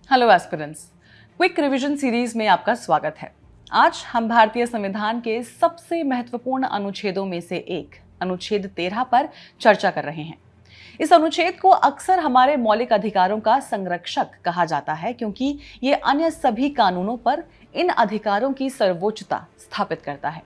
Hello aspirants, quick revision series में आपका स्वागत है। आज हम भारतीय संविधान के सबसे महत्वपूर्ण अनुच्छेदों में से एक अनुच्छेद 13 पर चर्चा कर रहे हैं। इस अनुच्छेद को अक्सर हमारे मौलिक अधिकारों का संरक्षक कहा जाता है क्योंकि ये अन्य सभी कानूनों पर इन अधिकारों की सर्वोच्चता स्थापित करता है।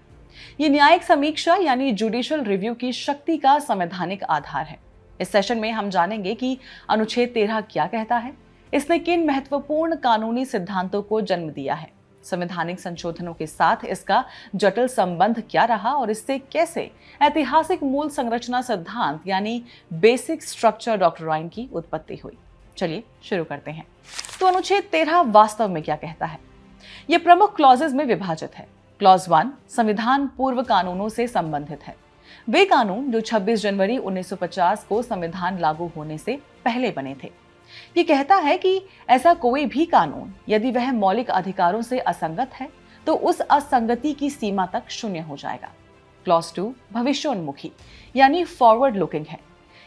ये न्यायिक समीक्षा यानी जुडिशियल रिव्यू की शक्ति का संवैधानिक आधार है। इस सेशन में हम जानेंगे कि अनुच्छेद 13 क्या कहता है, इसने किन महत्वपूर्ण कानूनी सिद्धांतों को जन्म दिया है, संवैधानिक संशोधनों के साथ इसका जटिल संबंध क्या रहा और इससे कैसे ऐतिहासिक मूल संरचना सिद्धांत यानी बेसिक स्ट्रक्चर डॉक्ट्राइन की उत्पत्ति हुई। चलिए शुरू करते हैं। तो अनुच्छेद 13 वास्तव में क्या कहता है? यह प्रमुख क्लॉजेज में विभाजित है। क्लॉज 1 संविधान पूर्व कानूनों से संबंधित है। वे कानून जो 26 जनवरी 1950 को संविधान लागू होने से पहले बने थे। ये कहता है कि ऐसा कोई भी कानून यदि वह मौलिक अधिकारों से असंगत है तो उस असंगति की सीमा तक शून्य हो जाएगा। क्लॉज 2 भविष्योन्मुखी यानी फॉरवर्ड लुकिंग है।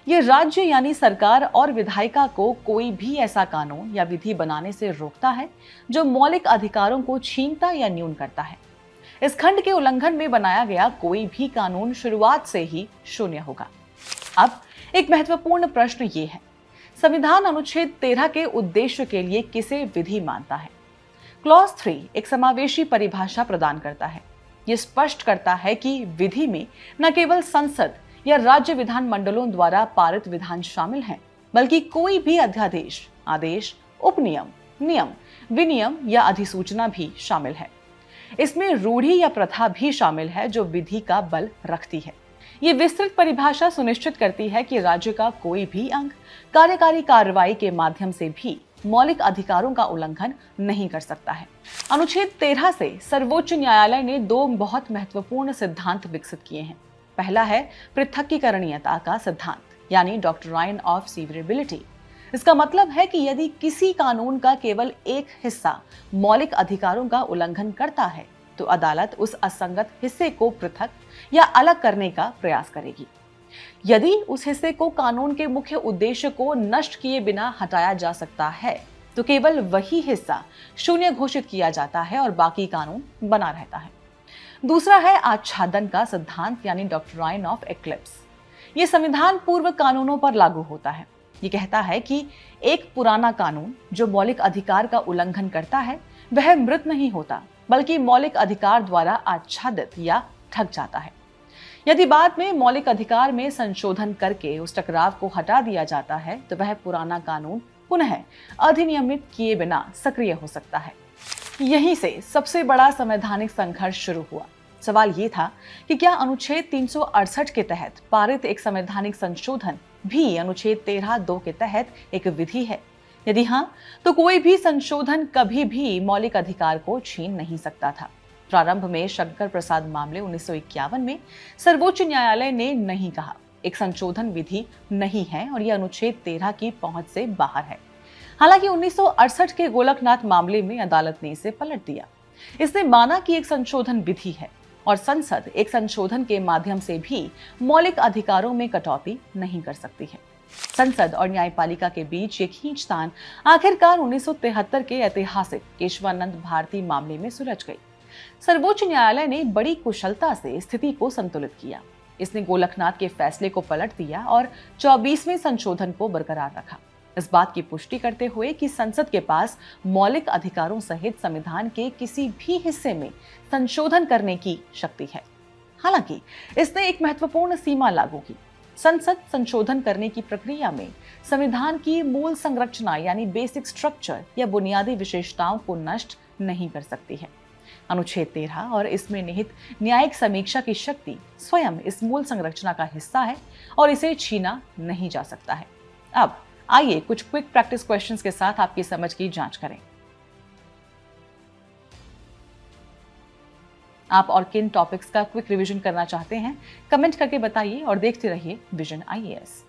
ये राज्य यानी सरकार और विधायिका को कोई भी ऐसा कानून या विधि बनाने से रोकता है जो मौलिक अधिकारों को छीनता या न्यून करता है। इस खंड के उल्लंघन में बनाया गया कोई भी कानून शुरुआत से ही शून्य होगा। अब एक महत्वपूर्ण प्रश्न ये है, संविधान अनुच्छेद 13 के उद्देश्य के लिए किसे विधि मानता है? क्लॉज 3 एक समावेशी परिभाषा प्रदान करता है। यह स्पष्ट करता है कि विधि में न केवल संसद या राज्य विधान मंडलों द्वारा पारित विधान शामिल हैं, बल्कि कोई भी अध्यादेश, आदेश, उपनियम, नियम, विनियम या अधिसूचना भी शामिल है। इसमें रूढ़ि या प्रथा भी शामिल है जो विधि का बल रखती है। ये विस्तृत परिभाषा सुनिश्चित करती है कि राज्य का कोई भी अंग कार्यकारी कार्रवाई के माध्यम से भी मौलिक अधिकारों का उल्लंघन नहीं कर सकता है। अनुच्छेद 13 से सर्वोच्च न्यायालय ने दो बहुत महत्वपूर्ण सिद्धांत विकसित किए हैं। पहला है पृथक्कीकरणीयता का सिद्धांत यानी डॉक्ट्राइन ऑफ सीवरेबिलिटी। इसका मतलब है कि यदि किसी कानून का केवल एक हिस्सा मौलिक अधिकारों का उल्लंघन करता है तो अदालत उस असंगत हिस्से को पृथक या अलग करने का प्रयास करेगी। यदि उस हिस्से को कानून के मुख्य उद्देश्य को नष्ट किए बिना हटाया जा सकता है तो केवल वही हिस्सा शून्य घोषित किया जाता है और बाकी कानून बना रहता है। दूसरा है आच्छादन का सिद्धांत यानी डॉक्ट्राइन ऑफ एक्लिप्स। ये संविधान पूर्व कानूनों पर लागू होता है। ये कहता है कि एक पुराना कानून जो मौलिक अधिकार का उल्लंघन करता है वह मृत नहीं होता, बल्कि मौलिक अधिकार द्वारा आच्छादित या ढक जाता है। यदि बाद में मौलिक अधिकार में संशोधन करके उस टकराव को हटा दिया जाता है तो वह पुराना कानून पुनः अधिनियमित किए बिना सक्रिय हो सकता है। यहीं से सबसे बड़ा संवैधानिक संघर्ष शुरू हुआ। सवाल ये था कि क्या अनुच्छेद 368 के तहत पारित एक संवैधानिक संशोधन भी अनुच्छेद 13(2) के तहत एक विधि है? यदि हाँ, तो कोई भी संशोधन कभी भी मौलिक अधिकार को छीन नहीं सकता था। प्रारंभ में शंकर प्रसाद मामले 1951 में सर्वोच्च न्यायालय ने नहीं कहा, एक संशोधन विधि नहीं है और यह अनुच्छेद 13 की पहुंच से बाहर है। हालांकि 1968 के गोलकनाथ मामले में अदालत ने इसे पलट दिया। इसने माना कि एक संशोधन विधि है और संसद एक संशोधन के माध्यम से भी मौलिक अधिकारों में कटौती नहीं कर सकती है। संसद और न्यायपालिका के बीच ये खींचतान आखिरकार 1973 के ऐतिहासिक केशवानंद भारती मामले में सुलझ गई। सर्वोच्च न्यायालय ने बड़ी कुशलता से स्थिति को संतुलित किया। इसने गोलकनाथ के फैसले को पलट दिया और 24वें संशोधन को बरकरार रखा, इस बात की पुष्टि करते हुए कि संसद के पास मौलिक अधिकारों सहित संविधान के किसी भी हिस्से में संशोधन करने की शक्ति है। हालांकि इसने एक महत्वपूर्ण सीमा लागू की। संसद संशोधन करने की प्रक्रिया में संविधान की मूल संरचना यानी बेसिक स्ट्रक्चर या बुनियादी विशेषताओं को नष्ट नहीं कर सकती है। अनुच्छेद 13 और इसमें निहित न्यायिक समीक्षा की शक्ति स्वयं इस मूल संरचना का हिस्सा है और इसे छीना नहीं जा सकता है। अब आइए कुछ क्विक प्रैक्टिस क्वेश्चंस के साथ आपकी समझ की जांच करें। आप और किन टॉपिक्स का क्विक रिवीजन करना चाहते हैं, कमेंट करके बताइए और देखते रहिए विजन IAS।